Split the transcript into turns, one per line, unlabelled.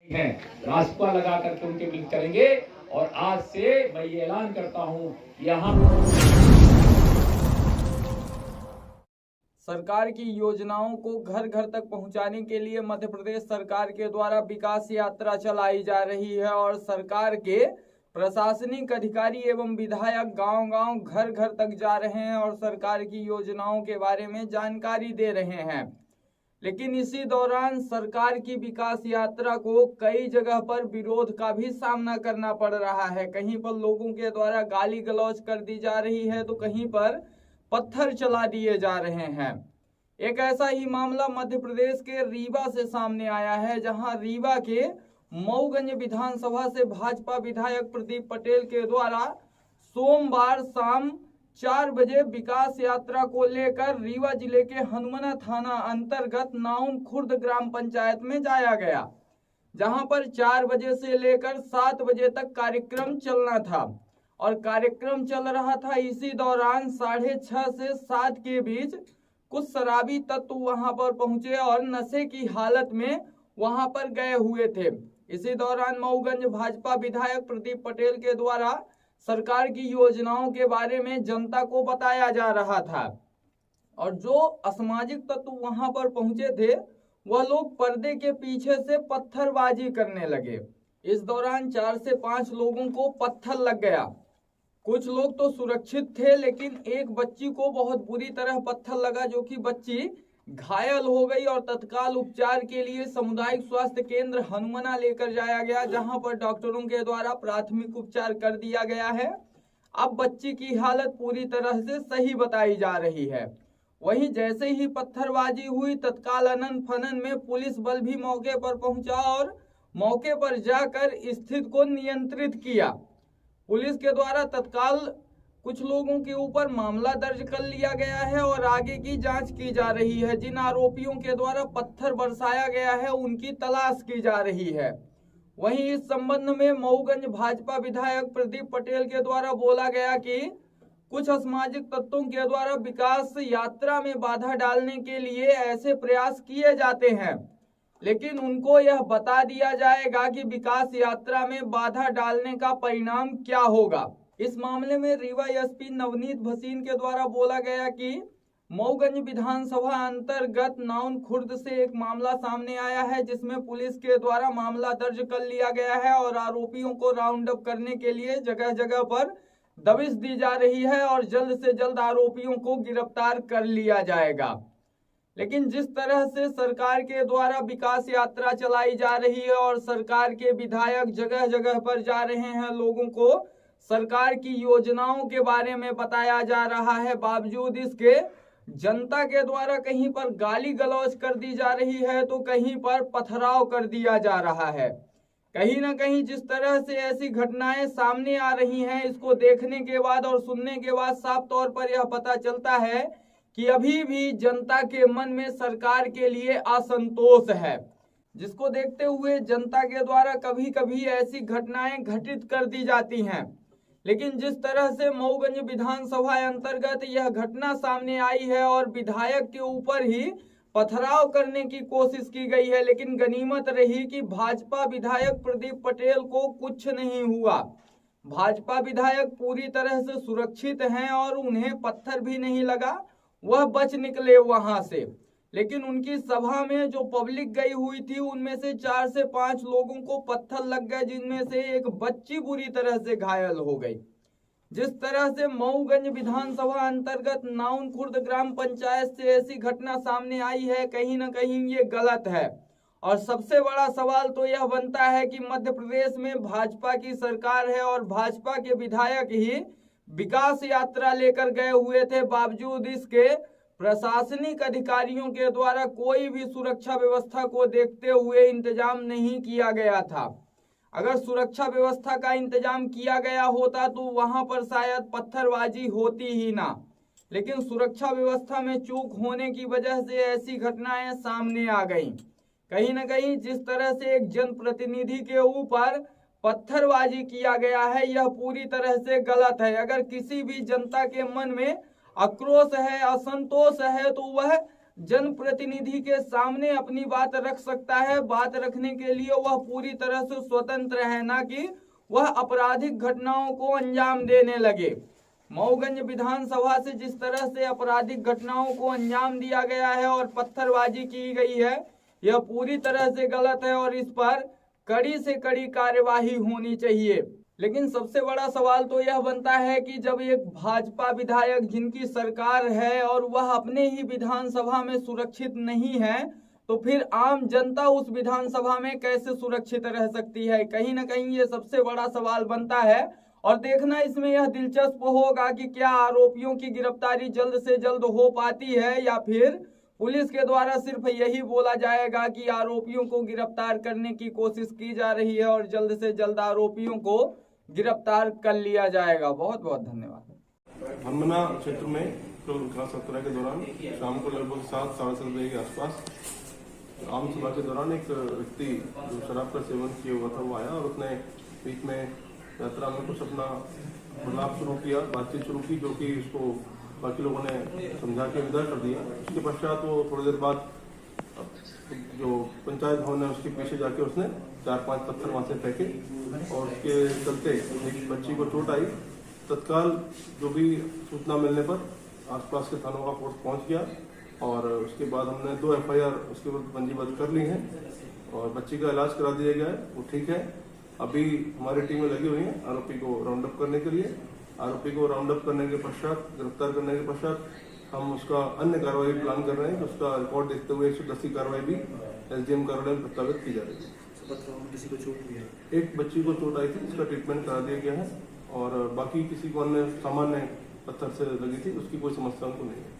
हैं, रास्ता लगा करके उनके मिल करेंगे। और आज से मैं ये ऐलान करता हूं, यहाँ
सरकार की योजनाओं को घर घर तक पहुंचाने के लिए मध्य प्रदेश सरकार के द्वारा विकास यात्रा चलाई जा रही है और सरकार के प्रशासनिक अधिकारी एवं विधायक गांव-गांव घर-घर तक जा रहे हैं और सरकार की योजनाओं के बारे में जानकारी दे रहे हैं। लेकिन इसी दौरान सरकार की विकास यात्रा को कई जगह पर विरोध का भी सामना करना पड़ रहा है। कहीं पर लोगों के द्वारा गाली गलौज कर दी जा रही है तो कहीं पर पत्थर चला दिए जा रहे हैं। एक ऐसा ही मामला मध्य प्रदेश के रीवा से सामने आया है, जहां रीवा के मऊगंज विधानसभा से भाजपा विधायक प्रदीप पटेल के द्वारा सोमवार शाम 4 बजे विकास यात्रा को लेकर रीवा जिले के हनुमना थाना अंतर्गत नाउन खुर्द ग्राम पंचायत में जाया गया, जहां पर 4 बजे से लेकर 7 बजे तक कार्यक्रम चलना था और कार्यक्रम चल रहा था। इसी दौरान 6:30 से 7 के बीच कुछ शराबी तत्व वहां पर पहुंचे और नशे की हालत में वहां पर गए हुए थे। इसी दौरान मऊगंज भाजपा विधायक प्रदीप पटेल के द्वारा सरकार की योजनाओं के बारे में जनता को बताया जा रहा था और जो असामाजिक तत्व वहां पर पहुंचे थे वह लोग पर्दे के पीछे से पत्थरबाजी करने लगे। इस दौरान 4 से 5 लोगों को पत्थर लग गया। कुछ लोग तो सुरक्षित थे, लेकिन एक बच्ची को बहुत बुरी तरह पत्थर लगा, जो कि बच्ची घायल हो गई और तत्काल उपचार के लिए सामुदायिक स्वास्थ्य केंद्र हनुमना लेकर जाया गया, जहां पर डॉक्टरों के द्वारा प्राथमिक उपचार कर दिया गया है। अब बच्ची की हालत पूरी तरह से सही बताई जा रही है। वहीं जैसे ही पत्थरबाजी हुई, तत्काल अनन फनन में पुलिस बल भी मौके पर पहुंचा और मौके पर जाकर स्थिति को नियंत्रित किया। पुलिस के द्वारा तत्काल कुछ लोगों के ऊपर मामला दर्ज कर लिया गया है और आगे की जांच की जा रही है। जिन आरोपियों के द्वारा पत्थर बरसाया गया है उनकी तलाश की जा रही है। वहीं इस संबंध में मऊगंज भाजपा विधायक प्रदीप पटेल के द्वारा बोला गया कि कुछ असामाजिक तत्वों के द्वारा विकास यात्रा में बाधा डालने के लिए ऐसे प्रयास किए जाते हैं, लेकिन उनको यह बता दिया जाएगा कि विकास यात्रा में बाधा डालने का परिणाम क्या होगा। इस मामले में रीवा एसपी नवनीत भसीन के द्वारा बोला गया कि मऊगंज विधानसभा अंतर्गत नाउन खुर्द से एक मामला सामने आया है, जिसमें पुलिस के द्वारा मामला दर्ज कर लिया गया है और आरोपियों को राउंड अप करने के लिए जगह जगह पर दबिश दी जा रही है और जल्द से जल्द आरोपियों को गिरफ्तार कर लिया जाएगा। लेकिन जिस तरह से सरकार के द्वारा विकास यात्रा चलाई जा रही है और सरकार के विधायक जगह जगह पर जा रहे हैं, लोगों को सरकार की योजनाओं के बारे में बताया जा रहा है, बावजूद इसके जनता के द्वारा कहीं पर गाली गलौज कर दी जा रही है तो कहीं पर पथराव कर दिया जा रहा है। कहीं ना कहीं जिस तरह से ऐसी घटनाएं सामने आ रही हैं, इसको देखने के बाद और सुनने के बाद साफ तौर पर यह पता चलता है कि अभी भी जनता के मन में सरकार के लिए असंतोष है, जिसको देखते हुए जनता के द्वारा कभी कभी ऐसी घटनाएं घटित कर दी जाती हैं। लेकिन जिस तरह से मऊगंज विधानसभा अंतर्गत यह घटना सामने आई है और विधायक के ऊपर ही पथराव करने की कोशिश की गई है, लेकिन गनीमत रही कि भाजपा विधायक प्रदीप पटेल को कुछ नहीं हुआ। भाजपा विधायक पूरी तरह से सुरक्षित हैं और उन्हें पत्थर भी नहीं लगा, वह बच निकले वहां से। लेकिन उनकी सभा में जो पब्लिक गई हुई थी उनमें से 4 से 5 लोगों को पत्थर लग गए, जिनमें से एक बच्ची बुरी तरह से घायल हो गई। जिस तरह से मऊगंज विधानसभा अंतर्गत नाउन खुर्द ग्राम पंचायत से ऐसी घटना सामने आई है, कहीं ना कहीं ये गलत है। और सबसे बड़ा सवाल तो यह बनता है कि मध्य प्रदेश में भाजपा की सरकार है और भाजपा के विधायक ही विकास यात्रा लेकर गए हुए थे, बावजूद इसके प्रशासनिक अधिकारियों के द्वारा कोई भी सुरक्षा व्यवस्था को देखते हुए इंतजाम नहीं किया गया था। अगर सुरक्षा व्यवस्था का इंतजाम किया गया होता तो वहां पर शायद पत्थरबाजी होती ही ना, लेकिन सुरक्षा व्यवस्था में चूक होने की वजह से ऐसी घटनाएं सामने आ गईं। कहीं ना कहीं जिस तरह से एक जनप्रतिनिधि के ऊपर पत्थरबाजी किया गया है, यह पूरी तरह से गलत है। अगर किसी भी जनता के मन में आक्रोश है, असंतोष है, तो वह जनप्रतिनिधि के सामने अपनी बात रख सकता है। बात रखने के लिए वह पूरी तरह से स्वतंत्र है, ना कि वह आपराधिक घटनाओं को अंजाम देने लगे। मऊगंज विधानसभा से जिस तरह से आपराधिक घटनाओं को अंजाम दिया गया है और पत्थरबाजी की गई है, यह पूरी तरह से गलत है और इस पर कड़ी से कड़ी कार्यवाही होनी चाहिए। लेकिन सबसे बड़ा सवाल तो यह बनता है कि जब एक भाजपा विधायक जिनकी सरकार है और वह अपने ही विधानसभा में सुरक्षित नहीं है, तो फिर आम जनता उस विधानसभा में कैसे सुरक्षित रह सकती है? कहीं ना कहीं ये सबसे बड़ा सवाल बनता है और देखना इसमें यह दिलचस्प होगा कि क्या आरोपियों की गिरफ्तारी जल्द से जल्द हो पाती है या फिर पुलिस के द्वारा सिर्फ यही बोला जाएगा कि आरोपियों को गिरफ्तार करने की कोशिश की जा रही है और जल्द से जल्द आरोपियों को गिरफ्तार कर लिया जाएगा। बहुत बहुत धन्यवाद।
भनमना क्षेत्र में क्लास 17 के दौरान शाम को लगभग 7-7:30 बजे के आसपास आम सभा के दौरान एक व्यक्ति जो शराब का सेवन किया हुआ था वो आया और उसने बीच में यात्रा में कुछ अपना मिलाप शुरू किया, बातचीत शुरू की, जो कि उसको बाकी लोगों ने समझा के विदा कर दिया। उसके पश्चात वो थोड़ी देर बाद जो पंचायत भवन है उसके पीछे जाके उसने 4-5 पत्थर वहां से फेंके और उसके चलते एक बच्ची को चोट आई। तत्काल जो भी सूचना मिलने पर आसपास के थानों का फोर्स पहुंच गया और उसके बाद हमने 2 FIR उसके विरुद्ध पंजीबद्ध कर ली हैं और बच्ची का इलाज करा दिया गया है, वो ठीक है। अभी हमारी टीमें लगी हुई हैं आरोपी को राउंड अप करने के लिए। आरोपी को राउंड अप करने के पश्चात, गिरफ्तार करने के पश्चात हम उसका अन्य कार्रवाई प्लान कर रहे हैं। उसका रिकॉर्ड देखते हुए 110 की कार्रवाई भी SDM कार्यालय में प्रस्तावित की जा रही है।
किसी को चोट हुई है?
एक बच्ची को चोट आई थी, जिसका ट्रीटमेंट करा दिया गया है और बाकी किसी को अन्य सामान्य पत्थर से लगी थी, उसकी कोई समस्या उनको नहीं है।